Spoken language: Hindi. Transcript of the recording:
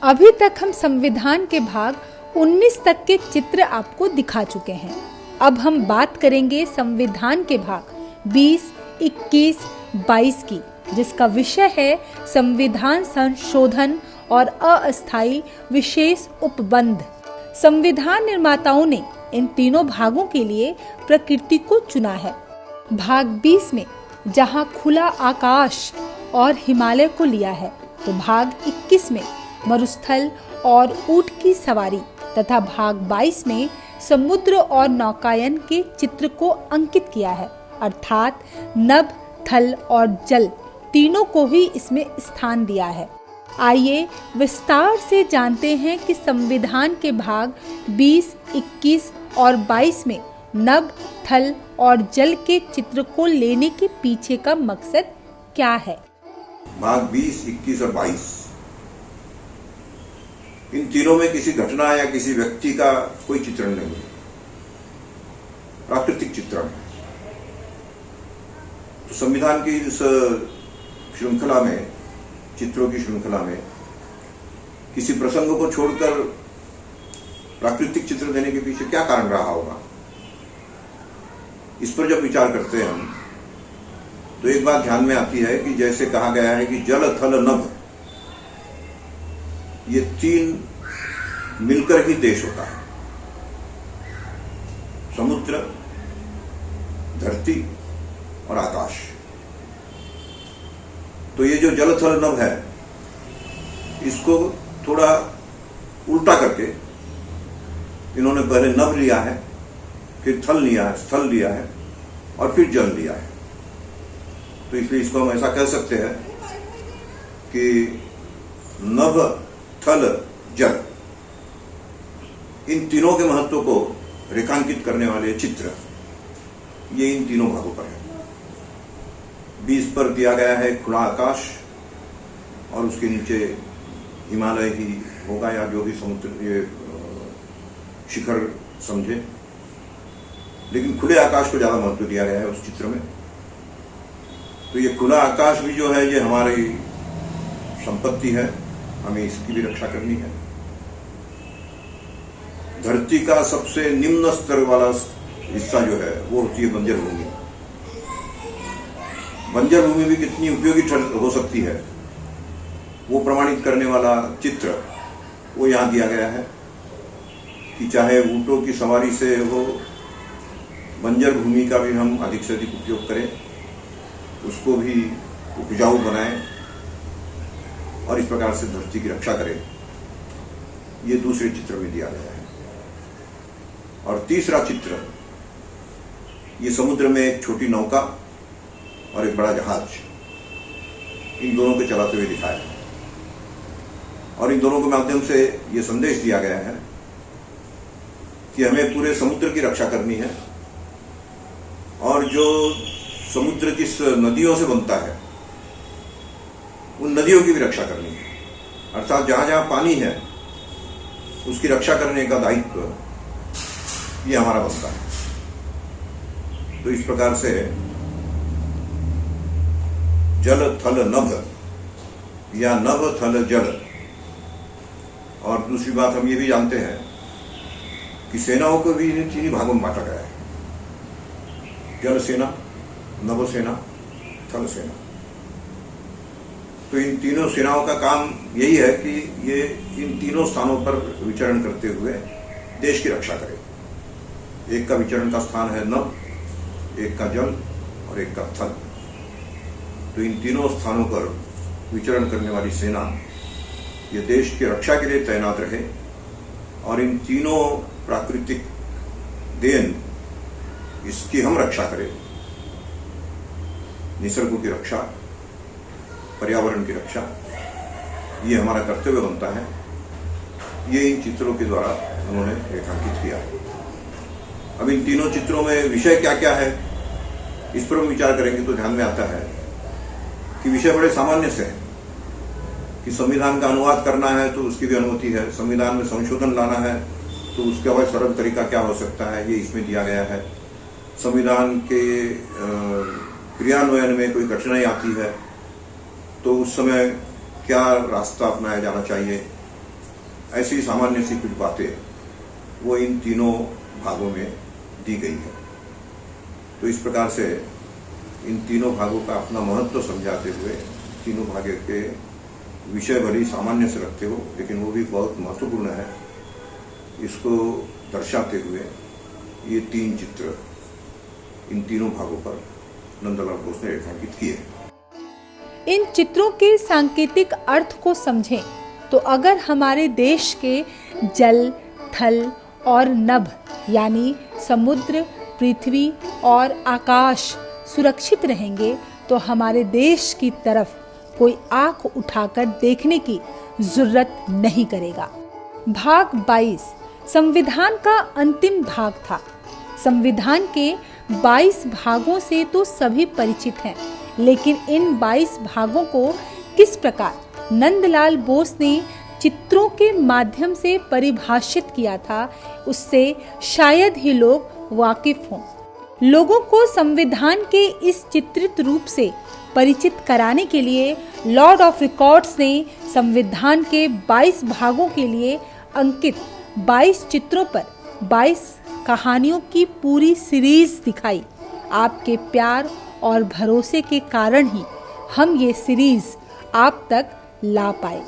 अभी तक हम संविधान के भाग 19 तक के चित्र आपको दिखा चुके हैं। अब हम बात करेंगे संविधान के भाग 20, 21, 22 की, जिसका विषय है संविधान संशोधन और अस्थायी विशेष उपबंध। संविधान निर्माताओं ने इन तीनों भागों के लिए प्रकृति को चुना है। भाग 20 में जहां खुला आकाश और हिमालय को लिया है, तो भाग 21 में मरुस्थल और ऊंट की सवारी तथा भाग 22 में समुद्र और नौकायन के चित्र को अंकित किया है, अर्थात नभ, थल और जल तीनों को ही इसमें स्थान दिया है। आइए विस्तार से जानते हैं कि संविधान के भाग 20, 21 और 22 में नभ, थल और जल के चित्र को लेने के पीछे का मकसद क्या है। भाग 20, 21 और 22 इन तीनों में किसी घटना या किसी व्यक्ति का कोई चित्रण नहीं है, प्राकृतिक चित्रण है। तो संविधान की इस श्रृंखला में, चित्रों की श्रृंखला में किसी प्रसंग को छोड़कर प्राकृतिक चित्र देने के पीछे क्या कारण रहा होगा, इस पर जब विचार करते हैं हम, तो एक बात ध्यान में आती है कि जैसे कहा गया है कि जल, थल, नभ ये तीन मिलकर ही देश होता है। समुद्र, धरती और आकाश। तो ये जो जल, थल, नभ है, इसको थोड़ा उल्टा करके इन्होंने पहले नभ लिया है, फिर थल लिया है, स्थल लिया है और फिर जल लिया है। तो इसलिए इसको हम ऐसा कह सकते हैं कि नभ, थल, जल इन तीनों के महत्व को रेखांकित करने वाले चित्र ये इन तीनों भागों पर है। 20 पर दिया गया है खुला आकाश और उसके नीचे हिमालय ही होगा या जो भी समुद्र ये शिखर समझे, लेकिन खुले आकाश को ज्यादा महत्व दिया गया है उस चित्र में। तो ये खुला आकाश भी जो है ये हमारी संपत्ति है, हमें इसकी भी रक्षा करनी है। धरती का सबसे निम्न स्तर वाला हिस्सा जो है वो होती है बंजर भूमि। बंजर भूमि भी कितनी उपयोगी हो सकती है वो प्रमाणित करने वाला चित्र वो यहाँ दिया गया है कि चाहे ऊंटों की सवारी से हो बंजर भूमि का भी हम अधिक से अधिक उपयोग करें, उसको भी उपजाऊ बनाएं और इस प्रकार से धरती की रक्षा करें। ये दूसरे चित्र में दिया गया है। और तीसरा चित्र, ये समुद्र में एक छोटी नौका और एक बड़ा जहाज, इन दोनों को चलाते हुए दिखाया है। और इन दोनों के माध्यम से ये संदेश दिया गया है कि हमें पूरे समुद्र की रक्षा करनी है और जो समुद्र किस नदियों से बनता है उन नदियों की भी रक्षा करनी है, अर्थात जहां जहां पानी है उसकी रक्षा करने का दायित्व ये हमारा बनता है। तो इस प्रकार से जल, थल, नभ या नभ, थल, जल। और दूसरी बात हम ये भी जानते हैं कि सेनाओं को भी इन तीन भागों में बांटा गया है, जल सेना, नभ सेना, थल सेना। तो इन तीनों सेनाओं का काम यही है कि ये इन तीनों स्थानों पर विचरण करते हुए देश की रक्षा करें। एक का विचरण का स्थान है नभ, एक का जल और एक का थल। तो इन तीनों स्थानों पर विचरण करने वाली सेना ये देश की रक्षा के लिए तैनात रहे और इन तीनों प्राकृतिक देन इसकी हम रक्षा करें। निसर्गों की रक्षा, पर्यावरण की रक्षा, ये हमारा कर्तव्य बनता है। ये इन चित्रों के द्वारा उन्होंने रेखांकित किया है। अब इन तीनों चित्रों में विषय क्या क्या है, इस पर हम विचार करेंगे तो ध्यान में आता है कि विषय बड़े सामान्य से है कि संविधान का अनुवाद करना है तो उसकी भी अनुमति है, संविधान में संशोधन लाना है तो उसका वह सरल तरीका क्या हो सकता है, ये इसमें दिया गया है। संविधान के क्रियान्वयन में कोई कठिनाई आती है तो उस समय क्या रास्ता अपनाया जाना चाहिए, ऐसी सामान्य सी कुछ बातें वो इन तीनों भागों में दी गई है। तो इस प्रकार से इन तीनों भागों का अपना महत्व समझाते हुए तीनों भागों के विषय भली सामान्य से रखते हो, लेकिन वो भी बहुत महत्वपूर्ण है, इसको दर्शाते हुए ये तीन चित्र इन तीनों भागों पर नंदलाल बोस ने रेखांकित किए हैं। इन चित्रों के सांकेतिक अर्थ को समझें तो अगर हमारे देश के जल, थल और नभ यानी समुद्र, पृथ्वी और आकाश सुरक्षित रहेंगे तो हमारे देश की तरफ कोई आंख उठाकर देखने की जरूरत नहीं करेगा। भाग 22 संविधान का अंतिम भाग था। संविधान के 22 भागों से तो सभी परिचित हैं, लेकिन इन 22 भागों को किस प्रकार नंदलाल बोस ने चित्रों के माध्यम से परिभाषित किया था, उससे शायद ही लोग वाकिफ हों। लोगों को संविधान के इस चित्रित रूप से परिचित कराने के लिए लॉर्ड ऑफ रिकॉर्ड्स ने संविधान के 22 भागों के लिए अंकित 22 चित्रों पर 22 कहानियों की पूरी सीरीज दिखाई। आपके प्यार और भरोसे के कारण ही हम ये सीरीज आप तक ला पाए।